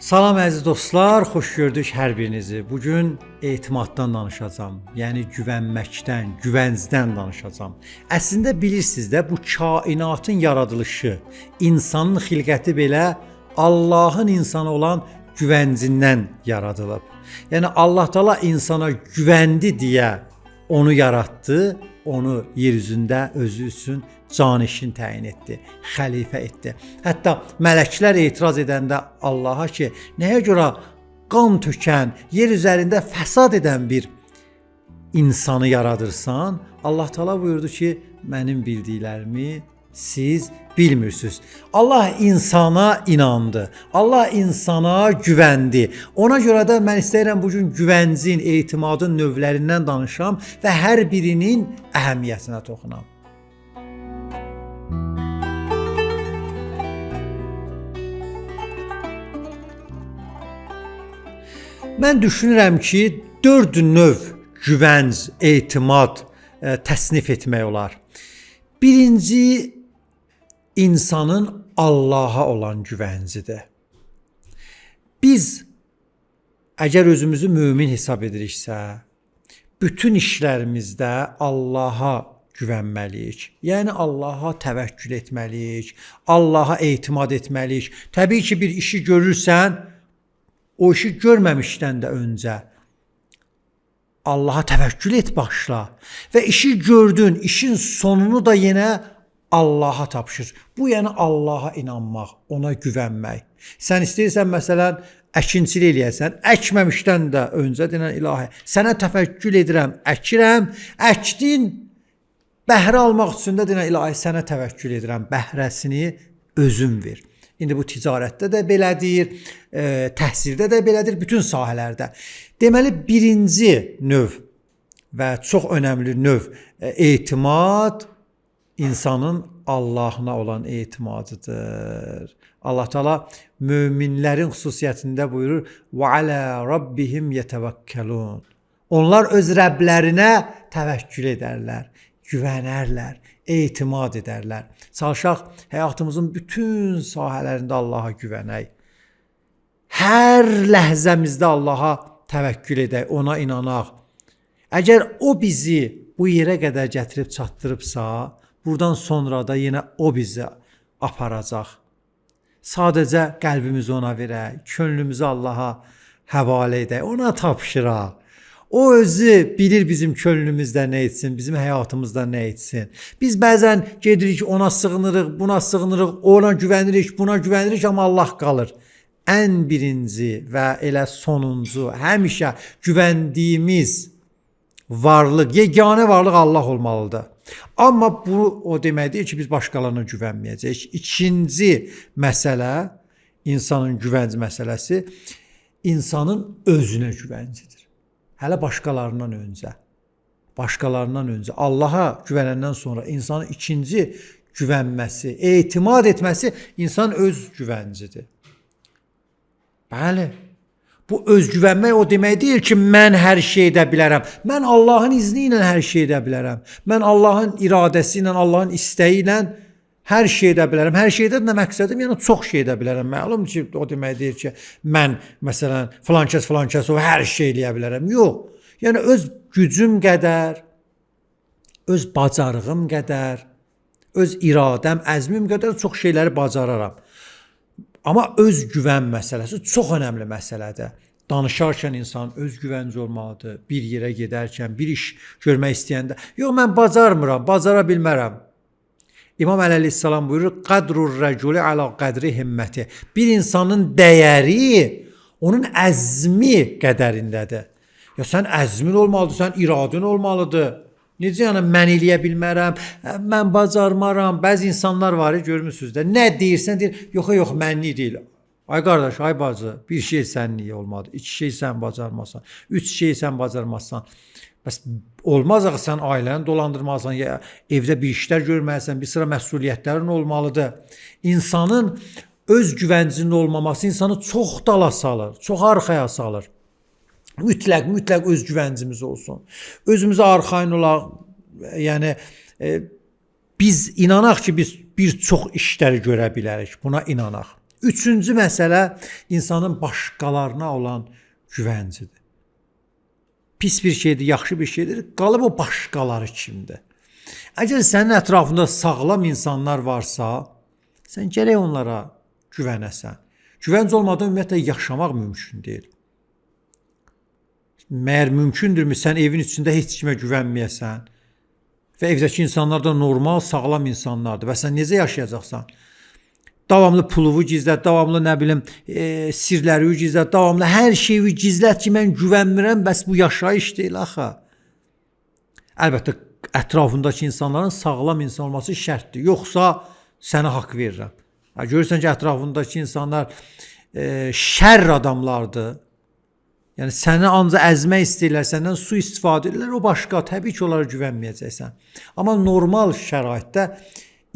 Salam əziz dostlar, xoş gördük hər birinizi. Bugün etimaddan danışacağam. Yəni güvənməkdən, güvəncdən danışacağam. Əslində bilirsiniz də bu kainatın yaradılışı, insanın xilqəti belə Allahın insana olan güvəncindən yaradılıb. Yəni Allah Taala insana güvəndi deyə onu yaratdı, onu yer üzündə özü üçün canişin təyin etdi, xəlifə etdi. Hətta mələklər etiraz edəndə Allaha ki, nəyə görə qan tökən, yer üzərində fəsad edən bir insanı yaradırsan, Allah Taala buyurdu ki, mənim bildiklərimi siz bilmirsiniz. Allah insana inandı. Allah insana güvəndi. Ona görə də mən istəyirəm bugün güvəncin, etimadın növlərindən danışam və hər birinin əhəmiyyətinə toxunam. Mən düşünürəm ki, 4 növ güvənc, etimad təsnif etmək olar. Birinci, insanın Allaha olan güvəncidir. Biz əgər özümüzü mömin hesab ediriksə, bütün işlərimizdə Allaha güvənməliyik. Yəni Allaha təvəkkül etməliyik, Allaha etimad etməliyik. Təbii ki, bir işi görürsən, o işi görməmişdən də öncə Allaha təvəkkül et, başla. Və işi gördün, işin sonunu da yenə Allaha tapşır. Bu yəni Allaha inanmaq, ona güvənmək. Sən istəyirsən məsələn əkinçilik eləyəsən, əkməmişdən də öncə deyən ilahi, sənə təvəkkül edirəm, əkirəm, əkdin, bəhrə almaq üçün də deyən ilahi, sənə təvəkkül edirəm, bəhrəsini özün ver. İndi bu ticarətdə də belədir, təhsildə də belədir, bütün sahələrdə. Deməli, birinci növ və çox önəmli növ etimad insanın Allahına olan etimadıdır. Allah Taala möminlərin xüsusiyyətində buyurur: "Və alə rabbihim yetevekkelun." Onlar öz Rəbblərinə təvəkkül edərlər, güvənərlər, etimad edərlər. Çalışaq həyatımızın bütün sahələrində Allaha güvənək. Hər ləhzəmizdə Allaha təvəkkül edək, ona inanaq. Əgər o bizi bu yerə qədər gətirib çatdırıbsa, buradan sonra da yenə o bizi aparacaq. Sadəcə qəlbimizi ona verək, könlümüzü Allaha həvalə edək, ona tapşıraq. O özü bilir bizim könlümüzdə nə etsin, bizim həyatımızda nə etsin. Biz bəzən gedirik, ona sığınırıq, buna sığınırıq, ona güvənirik, buna güvənirik, amma Allah qalır. Ən birinci və elə sonuncu, həmişə güvəndiyimiz varlıq, yeganə varlıq Allah olmalıdır. Amma bu o demək deyil ki, biz başqalarına güvənməyəcəyik. İkinci məsələ, insanın güvənc məsələsi, insanın özünə güvəncidir. Hələ başqalarından öncə. Başqalarından öncə. Allaha güvənəndən sonra insanın ikinci güvənməsi, etimad etməsi insan öz güvəncidir. Bəli. Bu özgüvənmək o demək deyil ki, mən hər şey edə bilərəm. Mən Allahın izni ilə hər şey edə bilərəm. Mən Allahın iradəsi ilə, Allahın istəyi ilə hər şey edə bilərəm. Hər şeydən də məqsədim, yəni çox şey edə bilərəm. Məlum ki, o demək deyil ki, mən məsələn filan kəs o hər şey eləyə bilərəm. Yox. Yəni öz gücüm qədər, öz bacarığım qədər, öz iradəm, əzmim qədər çox şeyləri bacararam. Amma öz güvən məsələsi çox önəmli məsələdir. Danışarkən insan öz güvənci olmalıdır. Bir yerə gedərkən, bir iş görmək istəyəndə, yox mən bacarmıram, bacara bilmərəm. İmam Əleyhisselam buyurur: "Qadrur rəculi ala qədri himməti." Bir insanın dəyəri onun əzmi qədərindədir. Ya sən əzmin olmalıdır, sən iradın olmalıdır. Necə yəni mən eləyə bilmərəm, mən bacarmaram. Bəzi insanlar var, görmüsünüz də. Nə deyirsən deyir, yox, mənlik deyil. Ay qardaş, ay bacı, bir şey sənlik olmadı. 2 şey sən bacarmasan, 3 şey sən bacarmazsan. Bəs olmaz axı sən ailəni dolandırmalısan, ya evdə bir işlər görməlisən, bir sıra məsuliyyətlərin olmalıdır. İnsanın öz güvəncinin olmaması insanı çox dala salır, çox arxaya salır. Mütləq öz güvəncimiz olsun. Özümüzə arxayın olaq. Yəni biz inanaq ki, biz bir çox işləri görə bilərik. Buna inanaq. Üçüncü məsələ insanın başqalarına olan güvəncidir. Pis bir şeydir, yaxşı bir şeydir. Qalıb o başqaları kimdir? Əgər sənin ətrafında sağlam insanlar varsa, sən gərək onlara güvənəsən. Güvənc olmadan ümumiyyətlə yaşamaq mümkün deyil. Məyər mümkündürmü sən evin içində heç kimə güvənməyəsən və evdəki insanlar da normal, sağlam insanlardır və sən necə yaşayacaqsan? Davamlı puluvu gizlət, davamlı nə bilim sirləri gizlət, davamlı hər şeyi gizlət ki, mən güvənmirəm, bəs bu yaşayış deyil axı. Əlbəttə, ətrafındakı insanların sağlam insan olması şərtdir. Yoxsa sənə haqq verirəm. Görürsən ki, ətrafındakı insanlar şər adamlardır. Yəni, səni ancaq əzmək istəyirlər, səndən su istifadə edirlər, o başqa, təbii ki, onlara güvənməyəcəksən. Amma normal şəraitdə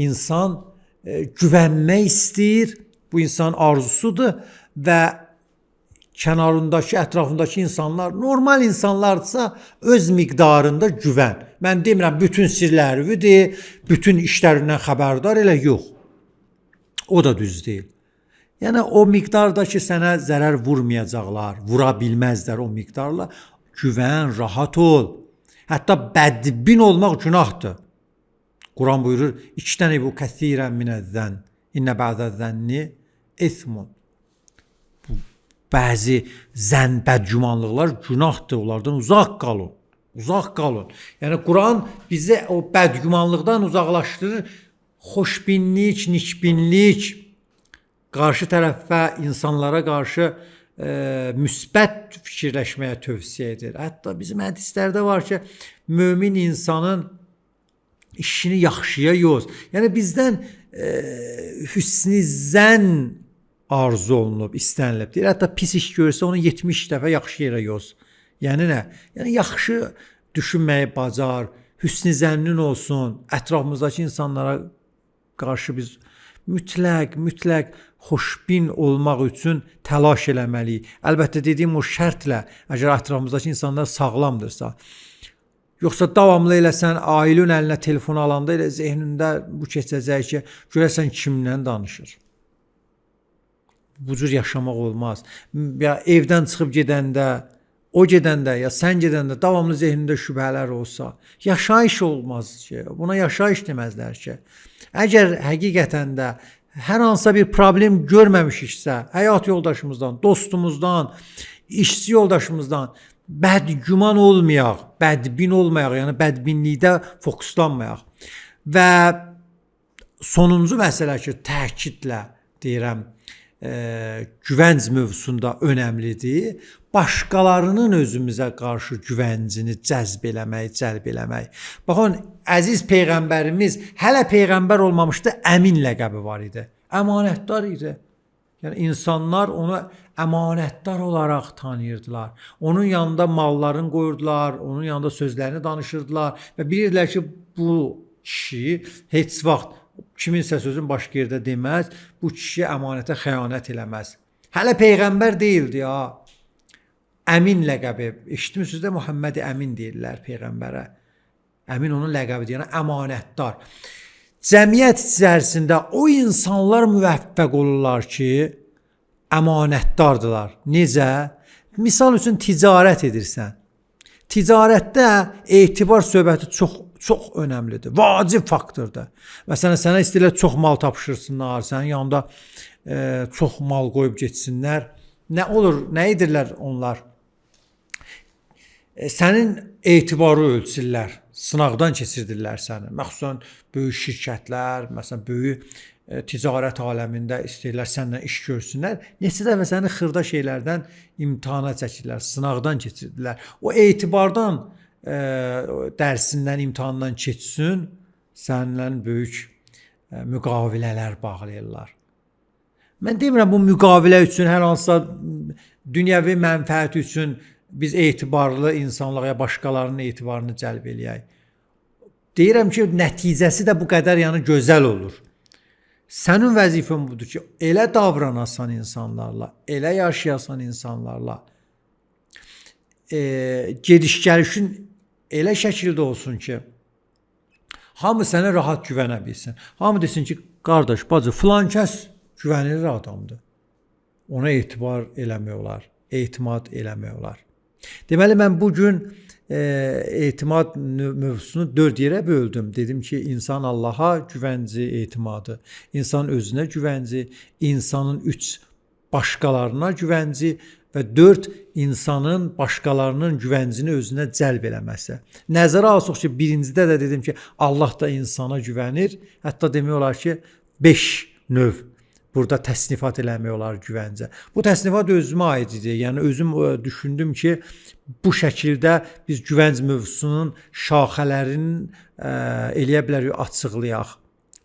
insan güvənmək istəyir, bu insanın arzusudur və kənarındakı, ətrafındakı insanlar normal insanlardırsa öz miqdarında güvən. Mən demirəm, bütün sirləridir, bütün işlərindən xəbərdar elə, yox. O da düz deyil. Yəni, o miqdarda ki, sənə zərər vurmayacaqlar, vura bilməzlər o miqdarla. Güvən, rahat ol. Hətta bədbin olmaq günahdır. Quran buyurur, İçtəni bu kəthirən minəzzən, innə bəzəzzənni ismun. Bəzi zən, bədgümanlıqlar günahdır, onlardan uzaq qalın. Uzaq qalın. Yəni, Quran bizi o bədgümanlıqdan uzaqlaşdırır. Xoşbinlik, nikbinlik, qarşı tərəfə, insanlara qarşı müsbət fikirləşməyə tövsiyə edir. Hətta bizim hədislərdə var ki, mömin insanın işini yaxşıya yoz. Yəni, bizdən hüsn-i zənn arzu olunub, istənilib. Deyir, hətta pis iş görsə, onu 70 dəfə yaxşı yerə yoz. Yəni nə? Yəni, yaxşı düşünməyi bacar, hüsn-i zənnin olsun, ətrafımızdakı insanlara qarşı biz mütləq xoşbin olmaq üçün təlaş eləməliyik. Əlbəttə, dediyim o şərtlə, əgər ətrafımızdakı insanlar sağlamdırsa. Yoxsa davamlı eləsən, ailənin əlinə telefon alanda elə zehnində bu keçəcək ki, görəsən kimlə danışır. Bu cür yaşamaq olmaz. Ya evdən çıxıb gedəndə, o gedəndə, ya sən gedəndə davamlı zehnində şübhələr olsa, yaşayış olmaz ki. Buna yaşayış deməzlər ki. Əgər həqiqətən də hər hansısa bir problem görməmişiksə, həyat yoldaşımızdan, dostumuzdan, işçi yoldaşımızdan bədgüman olmayaq, bədbin olmayaq, yəni bədbinlikdə fokuslanmayaq. Və sonuncu məsələ ki, təkidlə deyirəm, güvənc mövzusunda önəmlidir. Başqalarının özümüzə qarşı güvəncini cəlb eləmək. Baxın, əziz Peyğəmbərimiz hələ Peyğəmbər olmamışdı, əmin ləqəbi var idi. Əmanətdar idi. Yəni, insanlar onu əmanətdar olaraq tanıyırdılar. Onun yanında mallarını qoyurdular, onun yanında sözlərini danışırdılar və bilirdilər ki, bu kişi heç vaxt kiminsə sözün başqa yerdə deməz, bu kişi əmanətə xəyanət eləməz. Hələ Peyğəmbər deyildi ya. Əmin ləqəbi. Eşitmişsiniz də Muhammed Əmin deyirlər Peyğəmbərə. Əmin onun ləqəbidir, yəni əmanətdar. Cəmiyyət içərisində o insanlar müvəffəq olurlar ki, əmanətdardılar. Necə? Misal üçün ticarət edirsən. Ticarətdə etibar söhbəti çox önəmlidir. Vacib faktordur. Məsələn, sənə istəyirlər çox mal tapşırsınlar, sənin yanında çox mal qoyub getsinlər. Nə olur, nə edirlər onlar? Sənin etibarı ölçürlər, sınaqdan keçirdirlər səni. Məxsusən böyük şirkətlər, məsələn, böyük ticarət aləmində istəyirlər səndən iş görsünlər. Neçə dəfə səni xırda şeylərdən imtihana çəkirlər, sınaqdan keçirdirlər. O etibardan, dərsindən, imtihandan keçsin, səninlə böyük müqavilələr bağlayırlar. Mən demirəm, bu müqavilə üçün, hər hansısa dünyəvi mənfəət üçün biz etibarlı insanlığa, başqalarının etibarını cəlb eləyək. Deyirəm ki, nəticəsi də bu qədər gözəl olur. Sənin vəzifən budur ki, elə davranasan insanlarla, elə yaşayasan insanlarla, gediş-gəlişin elə şəkildə olsun ki, hamı sənə rahat güvənə bilsin. Hamı desin ki, qardaş, bacı, filan kəs güvenilir adamdır. Ona etibar eləmək olar, etimad eləmək olar. Deməli mən bu gün etimad mövzusunu 4 yerə böldüm. Dedim ki, insan Allaha güvənci, etimadı, insan özünə güvənci, insanın 3 başqalarına güvənci və 4 insanın başqalarının güvəncini özünə cəlb eləməsi. Nəzərə alsaq ki, birincidə də dedim ki, Allah da insana güvənir. Hətta demək olar ki, 5 növ burada təsnifat eləmək olar güvəncə. Bu təsnifat özümə aid idi. Yəni özüm düşündüm ki, bu şəkildə biz güvənc mövzusunun şaxələrini eləyə bilərik, açıqlayaq.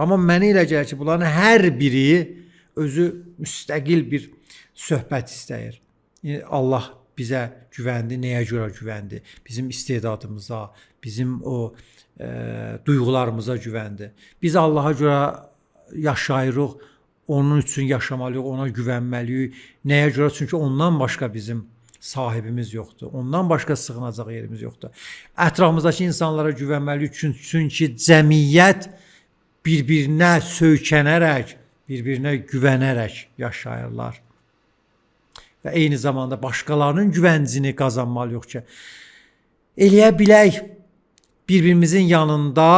Amma mənə elə gəlir ki, bunların hər biri özü müstəqil bir söhbət istəyir. Allah bizə güvəndi, nəyə görə güvəndi? Bizim istedadımıza, bizim o duyğularımıza güvəndi. Biz Allaha görə yaşayırıq, onun üçün yaşamalıyıq, ona güvənməliyik. Nəyə görə? Çünki ondan başqa bizim sahibimiz yoxdur. Ondan başqa sığınacaq yerimiz yoxdur. Ətrafımızdakı insanlara güvənməliyik çünki cəmiyyət bir-birinə söykənərək, bir-birinə güvənərək yaşayırlar. Və eyni zamanda başqalarının güvəncini qazanmalıyıq ki, eləyə bilək bir-birimizin yanında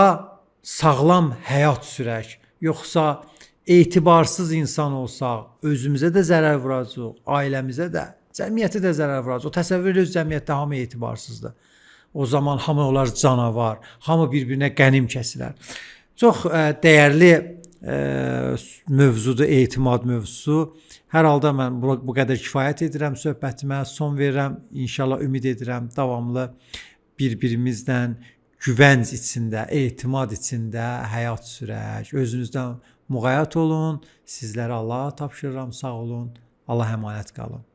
sağlam həyat sürək. Yoxsa etibarsız insan olsaq, özümüzə də zərər vuracaq, ailəmizə də, cəmiyyətə də zərər vuracaq. O təsəvvür edirsiniz, cəmiyyətdə hamı etibarsızdır. O zaman hamı olar canavar, hamı bir-birinə qənim kəsilər. Çox dəyərli mövzudur etimad mövzusu. Hər halda mən bu qədər kifayət edirəm söhbətimə, son verirəm. İnşallah ümid edirəm davamlı bir-birimizdən güvənc içində, etimad içində həyat sürək. Özünüzdən müğayət olun. Sizlərə Allaha tapşırıram. Sağ olun. Allah əmanət qalın.